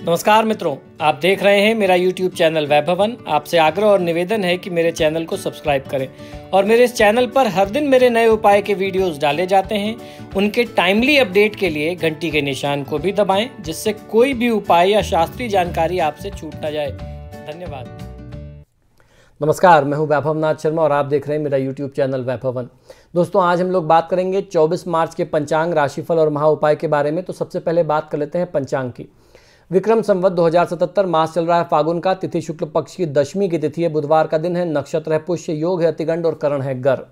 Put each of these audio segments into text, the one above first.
नमस्कार मित्रों, आप देख रहे हैं मेरा YouTube चैनल वैभवन। आपसे आग्रह और निवेदन है कि मेरे चैनल को सब्सक्राइब करें और मेरे इस चैनल पर हर दिन मेरे नए उपाय के वीडियोस डाले जाते हैं। उनके टाइमली अपडेट के लिए घंटी के निशान को भी दबाएं, जिससे कोई भी उपाय या शास्त्रीय जानकारी आपसे छूट ना जाए। धन्यवाद। नमस्कार, मैं हूं वैभवनाथ शर्मा और आप देख रहे हैं मेरा YouTube चैनल वैभवन। दोस्तों, आज हम लोग बात करेंगे 24 मार्च के पंचांग, राशिफल और महा उपाय के बारे में। तो सबसे पहले बात कर लेते हैं पंचांग की। विक्रम संवत 2077 मास चल रहा है फागुन का। तिथि शुक्ल पक्ष की दशमी की तिथि है, बुधवार का दिन है। नक्षत्र है पुष्य, योग है अतिगंड और करण है गर।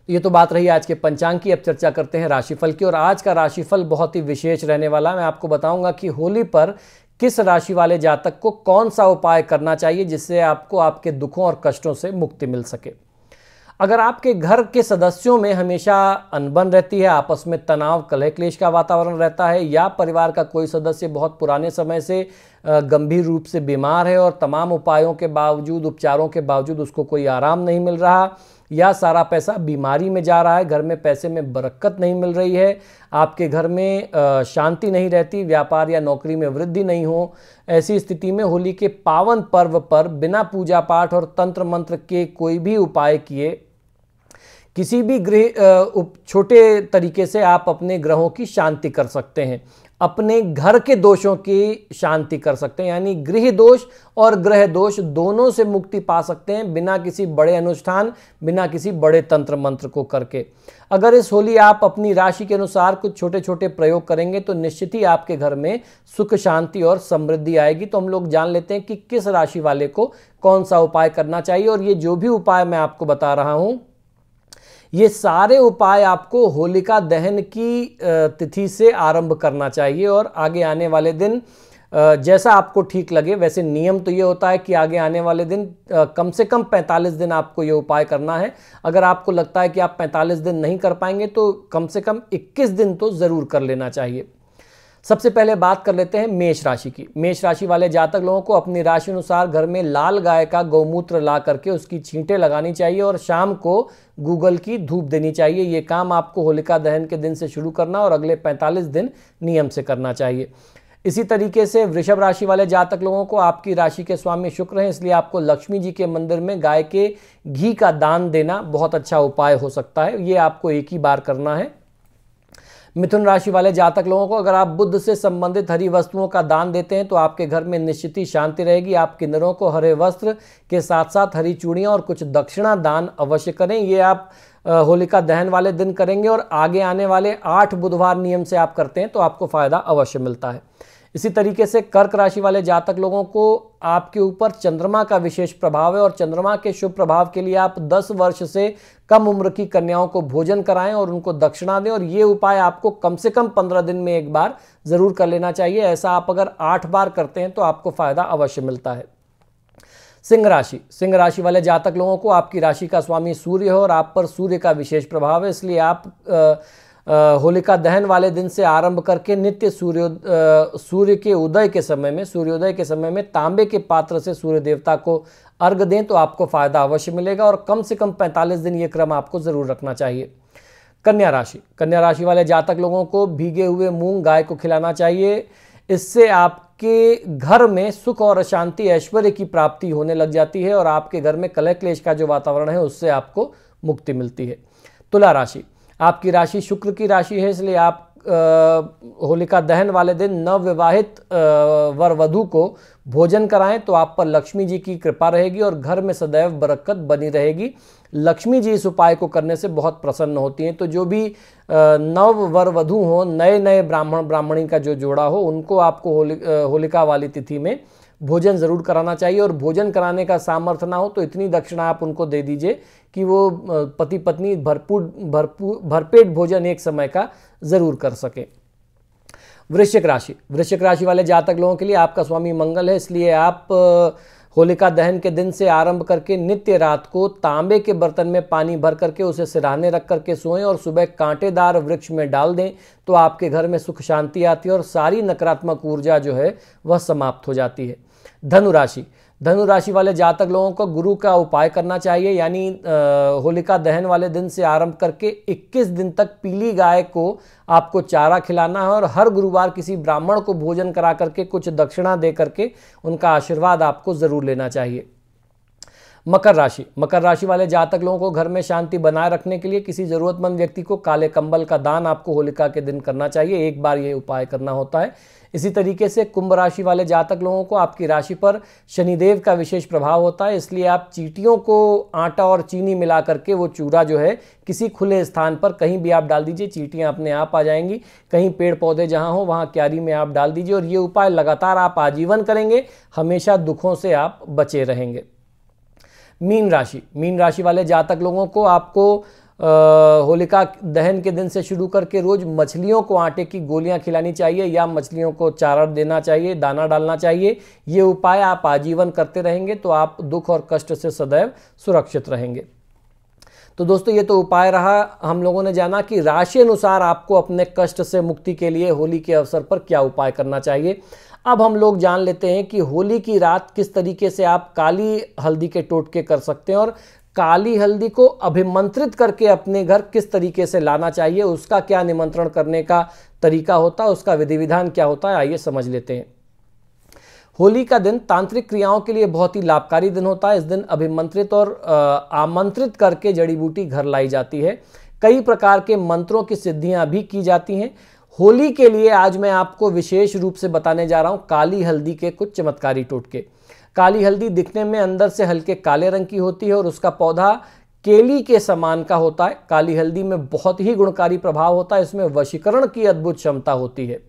ये तो बात रही आज के पंचांग की। अब चर्चा करते हैं राशिफल की। और आज का राशिफल बहुत ही विशेष रहने वाला है। मैं आपको बताऊंगा कि होली पर किस राशि वाले जातक को कौन सा उपाय करना चाहिए जिससे आपको आपके दुखों और कष्टों से मुक्ति मिल सके। अगर आपके घर के सदस्यों में हमेशा अनबन रहती है, आपस में तनाव, कलह क्लेश का वातावरण रहता है, या परिवार का कोई सदस्य बहुत पुराने समय से गंभीर रूप से बीमार है और तमाम उपायों के बावजूद, उपचारों के बावजूद उसको कोई आराम नहीं मिल रहा, या सारा पैसा बीमारी में जा रहा है, घर में पैसे में बरकत नहीं मिल रही है, आपके घर में शांति नहीं रहती, व्यापार या नौकरी में वृद्धि नहीं हो, ऐसी स्थिति में होली के पावन पर्व पर बिना पूजा पाठ और तंत्र मंत्र के कोई भी उपाय किए किसी भी गृह छोटे तरीके से आप अपने ग्रहों की शांति कर सकते हैं, अपने घर के दोषों की शांति कर सकते हैं। यानी गृह दोष और ग्रह दोष दोनों से मुक्ति पा सकते हैं बिना किसी बड़े अनुष्ठान, बिना किसी बड़े तंत्र मंत्र को करके। अगर इस होली आप अपनी राशि के अनुसार कुछ छोटे छोटे प्रयोग करेंगे तो निश्चित ही आपके घर में सुख, शांति और समृद्धि आएगी। तो हम लोग जान लेते हैं कि किस राशि वाले को कौन सा उपाय करना चाहिए। और ये जो भी उपाय मैं आपको बता रहा हूं, ये सारे उपाय आपको होलिका दहन की तिथि से आरंभ करना चाहिए और आगे आने वाले दिन जैसा आपको ठीक लगे। वैसे नियम तो ये होता है कि आगे आने वाले दिन कम से कम 45 दिन आपको ये उपाय करना है। अगर आपको लगता है कि आप 45 दिन नहीं कर पाएंगे तो कम से कम 21 दिन तो ज़रूर कर लेना चाहिए। सबसे पहले बात कर लेते हैं मेष राशि की। मेष राशि वाले जातक लोगों को अपनी राशि अनुसार घर में लाल गाय का गौमूत्र ला करके उसकी छींटे लगानी चाहिए और शाम को गूगल की धूप देनी चाहिए। ये काम आपको होलिका दहन के दिन से शुरू करना और अगले 45 दिन नियम से करना चाहिए। इसी तरीके से वृषभ राशि वाले जातक लोगों को, आपकी राशि के स्वामी शुक्र हैं, इसलिए आपको लक्ष्मी जी के मंदिर में गाय के घी का दान देना बहुत अच्छा उपाय हो सकता है। ये आपको एक ही बार करना है। मिथुन राशि वाले जातक लोगों को, अगर आप बुध से संबंधित हरी वस्तुओं का दान देते हैं तो आपके घर में निश्चित ही शांति रहेगी। आप किन्नरों को हरे वस्त्र के साथ साथ हरी चूड़ियां और कुछ दक्षिणा दान अवश्य करें। ये आप होलिका दहन वाले दिन करेंगे और आगे आने वाले 8 बुधवार नियम से आप करते हैं तो आपको फायदा अवश्य मिलता है। इसी तरीके से कर्क राशि वाले जातक लोगों को आपके ऊपर चंद्रमा का विशेष प्रभाव है और चंद्रमा के शुभ प्रभाव के लिए आप 10 वर्ष से कम उम्र की कन्याओं को भोजन कराएं और उनको दक्षिणा दें। और ये उपाय आपको कम से कम 15 दिन में एक बार जरूर कर लेना चाहिए। ऐसा आप अगर 8 बार करते हैं तो आपको फायदा अवश्य मिलता है। सिंह राशि वाले जातक लोगों को, आपकी राशि का स्वामी सूर्य है और आप पर सूर्य का विशेष प्रभाव है, इसलिए आप होलिका दहन वाले दिन से आरंभ करके नित्य सूर्योदय के समय में तांबे के पात्र से सूर्य देवता को अर्घ दें तो आपको फायदा अवश्य मिलेगा और कम से कम 45 दिन ये क्रम आपको जरूर रखना चाहिए। कन्या राशि वाले जातक लोगों को भीगे हुए मूंग गाय को खिलाना चाहिए। इससे आपके घर में सुख और शांति, ऐश्वर्य की प्राप्ति होने लग जाती है और आपके घर में कलह क्लेश का जो वातावरण है उससे आपको मुक्ति मिलती है। तुला राशि, आपकी राशि शुक्र की राशि है, इसलिए आप होलिका दहन वाले दिन नवविवाहित वर वधू को भोजन कराएं तो आप पर लक्ष्मी जी की कृपा रहेगी और घर में सदैव बरकत बनी रहेगी। लक्ष्मी जी इस उपाय को करने से बहुत प्रसन्न होती हैं। तो जो भी नव वर वधू हो, नए ब्राह्मण ब्राह्मणी का जो जोड़ा हो, उनको आपको होलिका वाली तिथि में भोजन जरूर कराना चाहिए। और भोजन कराने का सामर्थ्य ना हो तो इतनी दक्षिणा आप उनको दे दीजिए कि वो पति पत्नी भरपेट भोजन एक समय का जरूर कर सके। वृश्चिक राशि वाले जातक लोगों के लिए आपका स्वामी मंगल है, इसलिए आप होलिका दहन के दिन से आरंभ करके नित्य रात को तांबे के बर्तन में पानी भर करके उसे सिरहाने रख करके सोएं और सुबह कांटेदार वृक्ष में डाल दें तो आपके घर में सुख शांति आती है और सारी नकारात्मक ऊर्जा जो है वह समाप्त हो जाती है। धनु राशि वाले जातक लोगों को गुरु का उपाय करना चाहिए, यानी होलिका दहन वाले दिन से आरंभ करके 21 दिन तक पीली गाय को आपको चारा खिलाना है और हर गुरुवार किसी ब्राह्मण को भोजन करा करके कुछ दक्षिणा दे करके उनका आशीर्वाद आपको जरूर लेना चाहिए। मकर राशि वाले जातक लोगों को घर में शांति बनाए रखने के लिए किसी जरूरतमंद व्यक्ति को काले कंबल का दान आपको होलिका के दिन करना चाहिए, एक बार ये उपाय करना होता है। इसी तरीके से कुंभ राशि वाले जातक लोगों को आपकी राशि पर शनिदेव का विशेष प्रभाव होता है, इसलिए आप चींटियों को आटा और चीनी मिला करके वो चूरा जो है किसी खुले स्थान पर कहीं भी आप डाल दीजिए, चींटियां अपने आप आ जाएंगी। कहीं पेड़ पौधे जहां हो वहां क्यारी में आप डाल दीजिए और ये उपाय लगातार आप आजीवन करेंगे, हमेशा दुखों से आप बचे रहेंगे। मीन राशि वाले जातक लोगों को आपको होलिका दहन के दिन से शुरू करके रोज मछलियों को आटे की गोलियां खिलानी चाहिए या मछलियों को चारा देना चाहिए, दाना डालना चाहिए। ये उपाय आप आजीवन करते रहेंगे तो आप दुख और कष्ट से सदैव सुरक्षित रहेंगे। तो दोस्तों ये तो उपाय रहा, हम लोगों ने जाना कि राशि अनुसार आपको अपने कष्ट से मुक्ति के लिए होली के अवसर पर क्या उपाय करना चाहिए। अब हम लोग जान लेते हैं कि होली की रात किस तरीके से आप काली हल्दी के टोटके कर सकते हैं और काली हल्दी को अभिमंत्रित करके अपने घर किस तरीके से लाना चाहिए, उसका क्या निमंत्रण करने का तरीका होता है, उसका विधि विधान क्या होता है, आइए समझ लेते हैं। होली का दिन तांत्रिक क्रियाओं के लिए बहुत ही लाभकारी दिन होता है। इस दिन अभिमंत्रित और आमंत्रित करके जड़ी बूटी घर लाई जाती है। कई प्रकार के मंत्रों की सिद्धियां भी की जाती हैं। होली के लिए आज मैं आपको विशेष रूप से बताने जा रहा हूं काली हल्दी के कुछ चमत्कारी टोटके। काली हल्दी दिखने में अंदर से हल्के काले रंग की होती है और उसका पौधा केली के समान का होता है। काली हल्दी में बहुत ही गुणकारी प्रभाव होता है, इसमें वशीकरण की अद्भुत क्षमता होती है।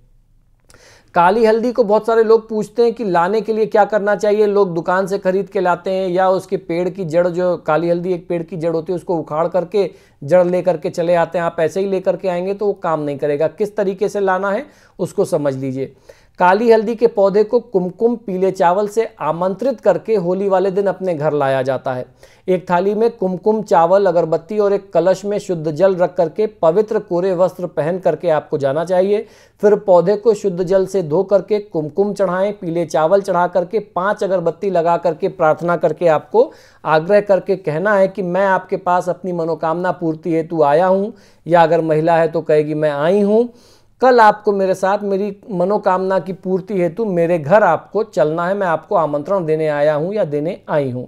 काली हल्दी को बहुत सारे लोग पूछते हैं कि लाने के लिए क्या करना चाहिए। लोग दुकान से खरीद के लाते हैं या उसके पेड़ की जड़, जो काली हल्दी एक पेड़ की जड़ होती है, उसको उखाड़ करके जड़ लेकर के चले आते हैं। आप ऐसे ही लेकर के आएंगे तो वो काम नहीं करेगा। किस तरीके से लाना है उसको समझ लीजिए। काली हल्दी के पौधे को कुमकुम पीले चावल से आमंत्रित करके होली वाले दिन अपने घर लाया जाता है। एक थाली में कुमकुम, चावल, अगरबत्ती और एक कलश में शुद्ध जल रख करके पवित्र कोरे वस्त्र पहन करके आपको जाना चाहिए। फिर पौधे को शुद्ध जल से धो करके कुमकुम चढ़ाएं, पीले चावल चढ़ा करके 5 अगरबत्ती लगा करके प्रार्थना करके आपको आग्रह करके कहना है कि मैं आपके पास अपनी मनोकामना पूर्ति हेतु आया हूँ, या अगर महिला है तो कहेगी मैं आई हूँ। कल आपको मेरे साथ मेरी मनोकामना की पूर्ति हेतु मेरे घर आपको चलना है, मैं आपको आमंत्रण देने आया हूं या देने आई हूं।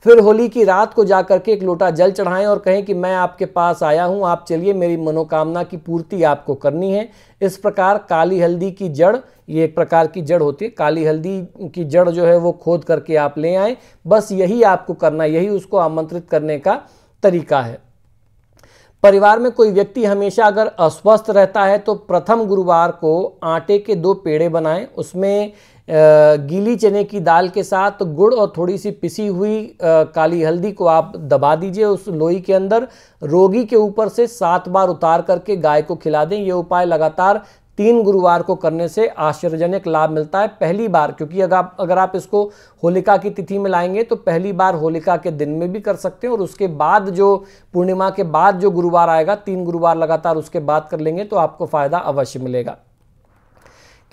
फिर होली की रात को जाकर के एक लोटा जल चढ़ाएं और कहें कि मैं आपके पास आया हूं, आप चलिए, मेरी मनोकामना की पूर्ति आपको करनी है। इस प्रकार काली हल्दी की जड़, ये एक प्रकार की जड़ होती है, काली हल्दी की जड़ जो है वो खोद करके आप ले आएं। बस यही आपको करना, यही उसको आमंत्रित करने का तरीका है। परिवार में कोई व्यक्ति हमेशा अगर अस्वस्थ रहता है तो प्रथम गुरुवार को आटे के 2 पेड़े बनाएं, उसमें गीली चने की दाल के साथ गुड़ और थोड़ी सी पिसी हुई काली हल्दी को आप दबा दीजिए उस लोई के अंदर। रोगी के ऊपर से 7 बार उतार करके गाय को खिला दें। ये उपाय लगातार 3 गुरुवार को करने से आश्चर्यजनक लाभ मिलता है। पहली बार, क्योंकि अगर आप इसको होलिका की तिथि में लाएंगे तो पहली बार होलिका के दिन में भी कर सकते हैं और उसके बाद जो पूर्णिमा के बाद जो गुरुवार आएगा, 3 गुरुवार लगातार उसके बाद कर लेंगे तो आपको फायदा अवश्य मिलेगा।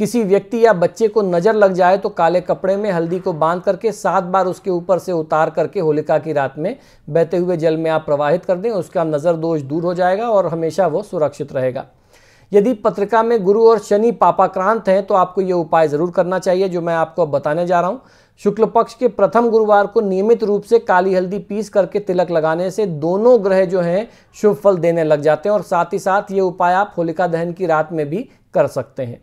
किसी व्यक्ति या बच्चे को नजर लग जाए तो काले कपड़े में हल्दी को बांध करके 7 बार उसके ऊपर से उतार करके होलिका की रात में बहते हुए जल में आप प्रवाहित कर दें, उसका नजर दोष दूर हो जाएगा और हमेशा वो सुरक्षित रहेगा। यदि पत्रिका में गुरु और शनि पापाक्रांत हैं तो आपको ये उपाय जरूर करना चाहिए जो मैं आपको अब बताने जा रहा हूँ। शुक्ल पक्ष के प्रथम गुरुवार को नियमित रूप से काली हल्दी पीस करके तिलक लगाने से दोनों ग्रह जो हैं शुभ फल देने लग जाते हैं और साथ ही साथ ये उपाय आप होलिका दहन की रात में भी कर सकते हैं।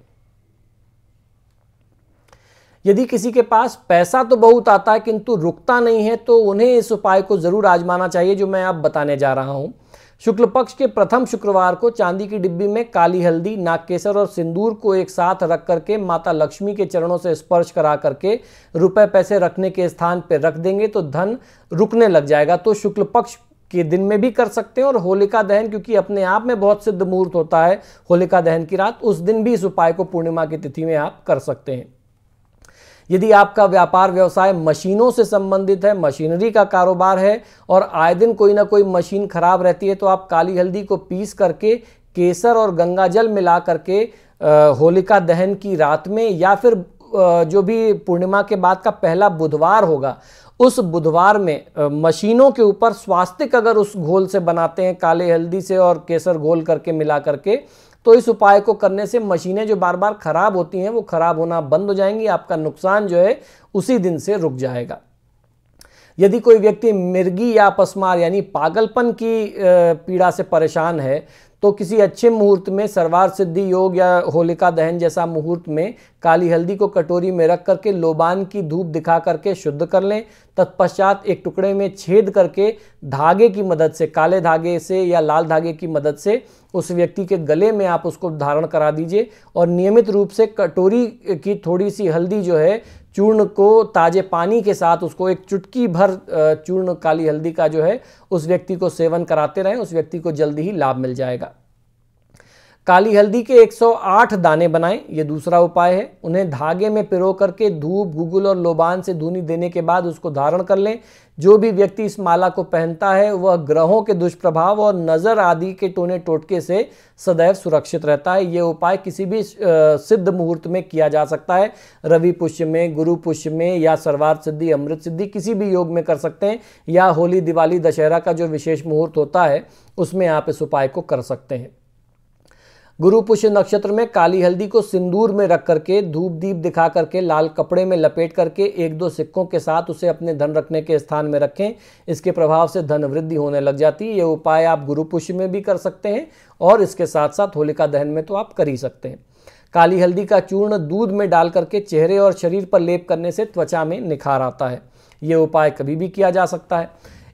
यदि किसी के पास पैसा तो बहुत आता है किंतु रुकता नहीं है तो उन्हें इस उपाय को जरूर आजमाना चाहिए जो मैं अब बताने जा रहा हूं। शुक्ल पक्ष के प्रथम शुक्रवार को चांदी की डिब्बी में काली हल्दी, नागकेसर और सिंदूर को एक साथ रख करके माता लक्ष्मी के चरणों से स्पर्श करा करके रुपए पैसे रखने के स्थान पर रख देंगे तो धन रुकने लग जाएगा। तो शुक्ल पक्ष के दिन में भी कर सकते हैं और होलिका दहन, क्योंकि अपने आप में बहुत सिद्ध मुहूर्त होता है होलिका दहन की रात, उस दिन भी इस उपाय को पूर्णिमा की तिथि में आप कर सकते हैं। यदि आपका व्यापार व्यवसाय मशीनों से संबंधित है, मशीनरी का कारोबार है और आए दिन कोई ना कोई मशीन खराब रहती है तो आप काली हल्दी को पीस करके केसर और गंगा जल मिला करके होलिका दहन की रात में या फिर जो भी पूर्णिमा के बाद का पहला बुधवार होगा, उस बुधवार में मशीनों के ऊपर स्वास्तिक अगर उस घोल से बनाते हैं, काले हल्दी से और केसर घोल करके मिला करके, तो इस उपाय को करने से मशीनें जो बार बार खराब होती हैं वो खराब होना बंद हो जाएंगी। आपका नुकसान जो है उसी दिन से रुक जाएगा। यदि कोई व्यक्ति मिर्गी या अपस्मार यानी पागलपन की पीड़ा से परेशान है, तो किसी अच्छे मुहूर्त में सर्वार सिद्धि योग या होलिका दहन जैसा मुहूर्त में काली हल्दी को कटोरी में रख करके लोबान की धूप दिखा करके शुद्ध कर लें। तत्पश्चात एक टुकड़े में छेद करके धागे की मदद से, काले धागे से या लाल धागे की मदद से उस व्यक्ति के गले में आप उसको धारण करा दीजिए और नियमित रूप से कटोरी की थोड़ी सी हल्दी जो है चूर्ण को ताजे पानी के साथ उसको एक चुटकी भर चूर्ण काली हल्दी का जो है उस व्यक्ति को सेवन कराते रहें। उस व्यक्ति को जल्दी ही लाभ मिल जाएगा। काली हल्दी के 108 दाने बनाएं, ये दूसरा उपाय है। उन्हें धागे में पिरो करके धूप, गुगुल और लोबान से धूनी देने के बाद उसको धारण कर लें। जो भी व्यक्ति इस माला को पहनता है वह ग्रहों के दुष्प्रभाव और नज़र आदि के टोने टोटके से सदैव सुरक्षित रहता है। ये उपाय किसी भी सिद्ध मुहूर्त में किया जा सकता है। रवि पुष्य में, गुरु पुष्य में या सर्वार्थ सिद्धि, अमृत सिद्धि किसी भी योग में कर सकते हैं, या होली, दिवाली, दशहरा का जो विशेष मुहूर्त होता है उसमें आप इस उपाय को कर सकते हैं। गुरु पुष्य नक्षत्र में काली हल्दी को सिंदूर में रख करके धूप दीप दिखा करके लाल कपड़े में लपेट करके 1-2 सिक्कों के साथ उसे अपने धन रखने के स्थान में रखें। इसके प्रभाव से धन वृद्धि होने लग जाती है। ये उपाय आप गुरु पुष्य में भी कर सकते हैं और इसके साथ साथ होलिका दहन में तो आप कर ही सकते हैं। काली हल्दी का चूर्ण दूध में डाल करके चेहरे और शरीर पर लेप करने से त्वचा में निखार आता है। ये उपाय कभी भी किया जा सकता है।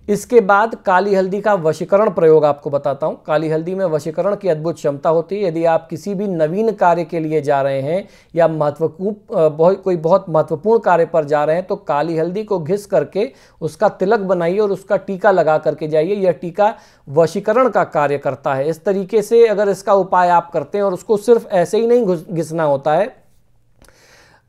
इसके बाद काली हल्दी का वशीकरण प्रयोग आपको बताता हूँ। काली हल्दी में वशीकरण की अद्भुत क्षमता होती है। यदि आप किसी भी नवीन कार्य के लिए जा रहे हैं या कोई बहुत महत्वपूर्ण कार्य पर जा रहे हैं, तो काली हल्दी को घिस करके उसका तिलक बनाइए और उसका टीका लगा करके जाइए। यह टीका वशीकरण का कार्य करता है। इस तरीके से अगर इसका उपाय आप करते हैं, और उसको सिर्फ ऐसे ही नहीं घिसना होता है,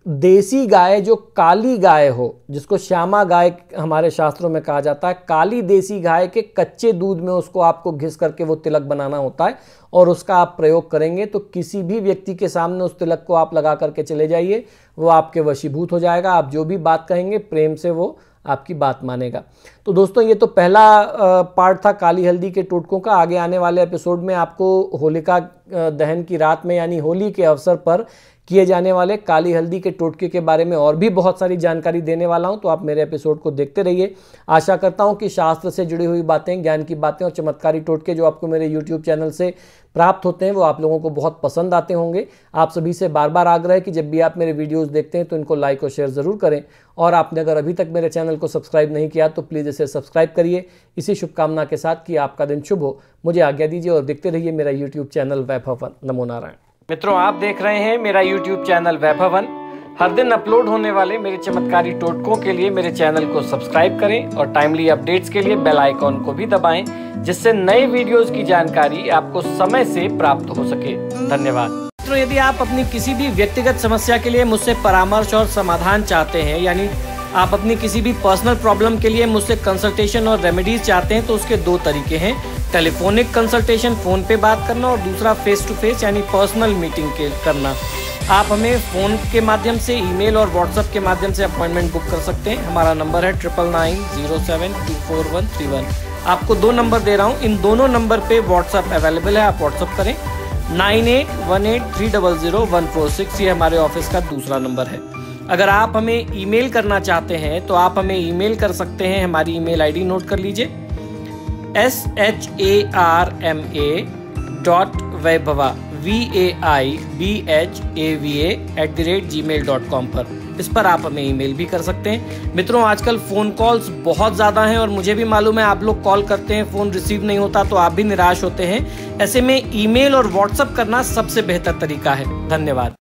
देसी गाय जो काली गाय हो, जिसको श्यामा गाय हमारे शास्त्रों में कहा जाता है, काली देसी गाय के कच्चे दूध में उसको आपको घिस करके वो तिलक बनाना होता है और उसका आप प्रयोग करेंगे तो किसी भी व्यक्ति के सामने उस तिलक को आप लगा करके चले जाइए, वो आपके वशीभूत हो जाएगा। आप जो भी बात कहेंगे प्रेम से वो आपकी बात मानेगा। तो दोस्तों, ये तो पहला पार्ट था काली हल्दी के टोटकों का। आगे आने वाले एपिसोड में आपको होलिका दहन की रात में यानी होली के अवसर पर किए जाने वाले काली हल्दी के टोटके के बारे में और भी बहुत सारी जानकारी देने वाला हूं, तो आप मेरे एपिसोड को देखते रहिए। आशा करता हूं कि शास्त्र से जुड़ी हुई बातें, ज्ञान की बातें और चमत्कारी टोटके जो आपको मेरे YouTube चैनल से प्राप्त होते हैं वो आप लोगों को बहुत पसंद आते होंगे। आप सभी से बार बार आग्रह है कि जब भी आप मेरे वीडियोस देखते हैं तो इनको लाइक और शेयर ज़रूर करें, और आपने अगर अभी तक मेरे चैनल को सब्सक्राइब नहीं किया तो प्लीज़ इसे सब्सक्राइब करिए। इसी शुभकामना के साथ कि आपका दिन शुभ हो। मुझे आज्ञा दीजिए और देखते रहिए मेरा YouTube चैनल वैभवन। नमो नारायण। मित्रों, आप देख रहे हैं मेरा YouTube चैनल वैभवन। हर दिन अपलोड होने वाले मेरे चमत्कारी टोटकों के लिए मेरे चैनल को सब्सक्राइब करें और टाइमली अपडेट्स के लिए बेल आइकॉन को भी दबाएं, जिससे नए वीडियोस की जानकारी आपको समय से प्राप्त हो सके। धन्यवाद। मित्रों, यदि आप अपनी किसी भी व्यक्तिगत समस्या के लिए मुझसे परामर्श और समाधान चाहते हैं, यानी आप अपनी किसी भी पर्सनल प्रॉब्लम के लिए मुझसे कंसल्टेशन और रेमेडीज चाहते हैं, तो उसके 2 तरीके हैं। टेलीफोनिक कंसल्टेशन, फ़ोन पे बात करना, और दूसरा फेस टू फेस यानी पर्सनल मीटिंग करना। आप हमें फ़ोन के माध्यम से, ईमेल और व्हाट्सएप के माध्यम से अपॉइंटमेंट बुक कर सकते हैं। हमारा नंबर है 9990724131। आपको 2 नंबर दे रहा हूँ, इन दोनों नंबर पे व्हाट्सएप अवेलेबल है, आप व्हाट्सएप करें। 9818300146 ये हमारे ऑफिस का दूसरा नंबर है। अगर आप हमें ईमेल करना चाहते हैं तो आप हमें ईमेल कर सकते हैं। हमारी ईमेल आईडी नोट कर लीजिए, sharma@vaibhava@gmail.com पर। इस पर आप हमें ईमेल भी कर सकते हैं। मित्रों, आजकल फ़ोन कॉल्स बहुत ज़्यादा हैं और मुझे भी मालूम है आप लोग कॉल करते हैं, फ़ोन रिसीव नहीं होता तो आप भी निराश होते हैं। ऐसे में ईमेल और व्हाट्सएप करना सबसे बेहतर तरीका है। धन्यवाद।